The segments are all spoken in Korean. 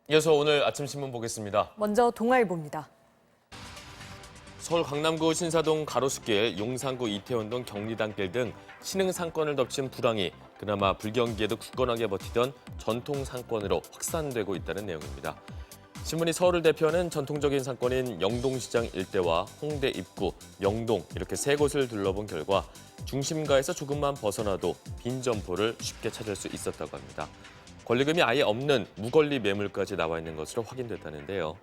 이어서 오늘 아침 신문 보겠습니다. 먼저 동아일보입니다. 서울 강남구 신사동 가로수길, 용산구 이태원동 경리단길 등 신흥 상권을 덮친 불황이 그나마 불경기에도 굳건하게 버티던 전통 상권으로 확산되고 있다는 내용입니다. 신문이 서울을 대표하는 전통적인 상권인 영동시장 일대와 홍대 입구, 영동 이렇게 세 곳을 둘러본 결과 중심가에서 조금만 벗어나도 빈 점포를 쉽게 찾을 수 있었다고 합니다. 권리금이 아예 없는 무권리 매물까지 나와 있는 것으로 확인됐다는데요.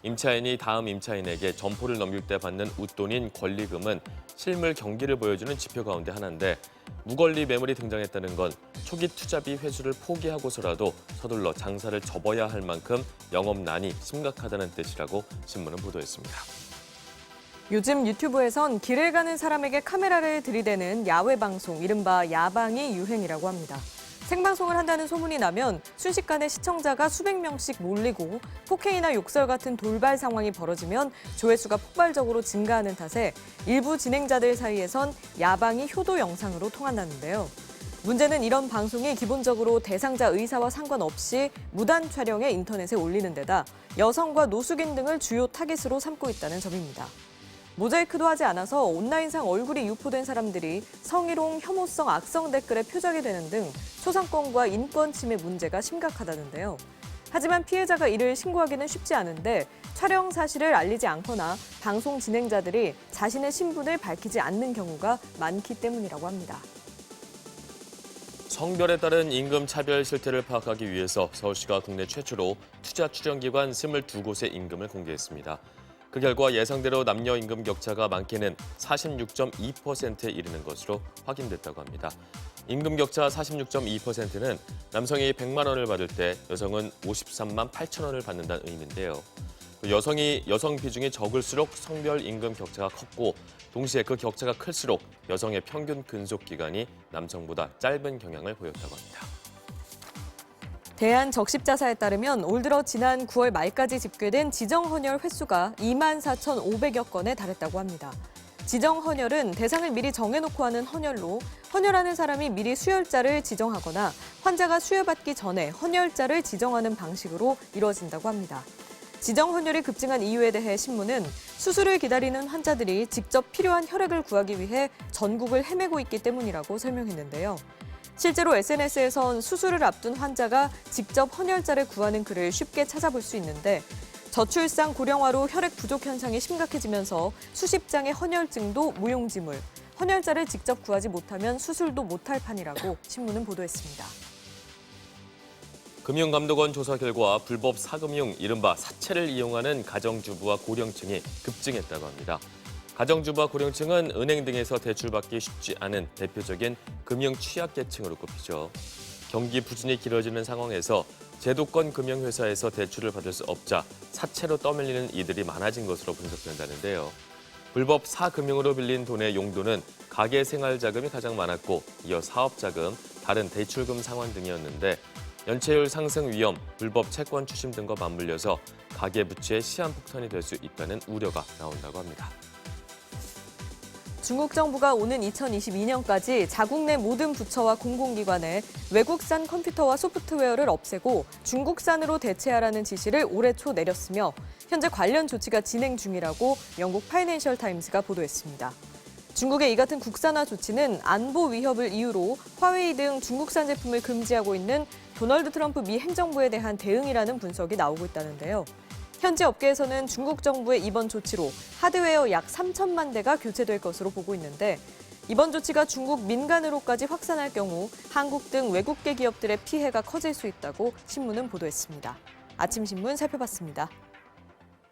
임차인이 다음 임차인에게 점포를 넘길 때 받는 웃돈인 권리금은 실물 경기를 보여주는 지표 가운데 하나인데 무권리 매물이 등장했다는 건 초기 투자비 회수를 포기하고서라도 서둘러 장사를 접어야 할 만큼 영업난이 심각하다는 뜻이라고 신문은 보도했습니다. 요즘 유튜브에선 길을 가는 사람에게 카메라를 들이대는 야외 방송, 이른바 야방이 유행이라고 합니다. 생방송을 한다는 소문이 나면 순식간에 시청자가 수백 명씩 몰리고 4K나 욕설 같은 돌발 상황이 벌어지면 조회수가 폭발적으로 증가하는 탓에 일부 진행자들 사이에선 야방이 효도 영상으로 통한다는데요. 문제는 이런 방송이 기본적으로 대상자 의사와 상관없이 무단 촬영해 인터넷에 올리는 데다 여성과 노숙인 등을 주요 타깃으로 삼고 있다는 점입니다. 모자이크도 하지 않아서 온라인상 얼굴이 유포된 사람들이 성희롱, 혐오성, 악성 댓글에 표적이 되는 등 초상권과 인권 침해 문제가 심각하다는데요. 하지만 피해자가 이를 신고하기는 쉽지 않은데 촬영 사실을 알리지 않거나 방송 진행자들이 자신의 신분을 밝히지 않는 경우가 많기 때문이라고 합니다. 성별에 따른 임금 차별 실태를 파악하기 위해서 서울시가 국내 최초로 투자 출연기관 22곳의 임금을 공개했습니다. 그 결과 예상대로 남녀 임금 격차가 많게는 46.2%에 이르는 것으로 확인됐다고 합니다. 임금 격차 46.2%는 남성이 100만 원을 받을 때 여성은 53만 8천 원을 받는다는 의미인데요. 여성 비중이 적을수록 성별 임금 격차가 컸고 동시에 그 격차가 클수록 여성의 평균 근속 기간이 남성보다 짧은 경향을 보였다고 합니다. 대한적십자사에 따르면 올 들어 지난 9월 말까지 집계된 지정헌혈 횟수가 24,500여 건에 달했다고 합니다. 지정헌혈은 대상을 미리 정해놓고 하는 헌혈로 헌혈하는 사람이 미리 수혈자를 지정하거나 환자가 수혈받기 전에 헌혈자를 지정하는 방식으로 이루어진다고 합니다. 지정헌혈이 급증한 이유에 대해 신문은 수술을 기다리는 환자들이 직접 필요한 혈액을 구하기 위해 전국을 헤매고 있기 때문이라고 설명했는데요. 실제로 SNS에선 수술을 앞둔 환자가 직접 헌혈자를 구하는 글을 쉽게 찾아볼 수 있는데 저출산 고령화로 혈액 부족 현상이 심각해지면서 수십 장의 헌혈증도 무용지물, 헌혈자를 직접 구하지 못하면 수술도 못할 판이라고 신문은 보도했습니다. 금융감독원 조사 결과 불법 사금융, 이른바 사채를 이용하는 가정주부와 고령층이 급증했다고 합니다. 가정주부와 고령층은 은행 등에서 대출받기 쉽지 않은 대표적인 금융 취약계층으로 꼽히죠. 경기 부진이 길어지는 상황에서 제도권 금융회사에서 대출을 받을 수 없자 사채로 떠밀리는 이들이 많아진 것으로 분석된다는데요. 불법 사금융으로 빌린 돈의 용도는 가계생활자금이 가장 많았고 이어 사업자금, 다른 대출금 상환 등이었는데 연체율 상승 위험, 불법 채권 추심 등과 맞물려서 가계부채의 시한폭탄이 될 수 있다는 우려가 나온다고 합니다. 중국 정부가 오는 2022년까지 자국 내 모든 부처와 공공기관에 외국산 컴퓨터와 소프트웨어를 없애고 중국산으로 대체하라는 지시를 올해 초 내렸으며 현재 관련 조치가 진행 중이라고 영국 파이낸셜 타임스가 보도했습니다. 중국의 이 같은 국산화 조치는 안보 위협을 이유로 화웨이 등 중국산 제품을 금지하고 있는 도널드 트럼프 미 행정부에 대한 대응이라는 분석이 나오고 있다는데요. 현지 업계에서는 중국 정부의 이번 조치로 하드웨어 약 3천만 대가 교체될 것으로 보고 있는데 이번 조치가 중국 민간으로까지 확산할 경우 한국 등 외국계 기업들의 피해가 커질 수 있다고 신문은 보도했습니다. 아침 신문 살펴봤습니다.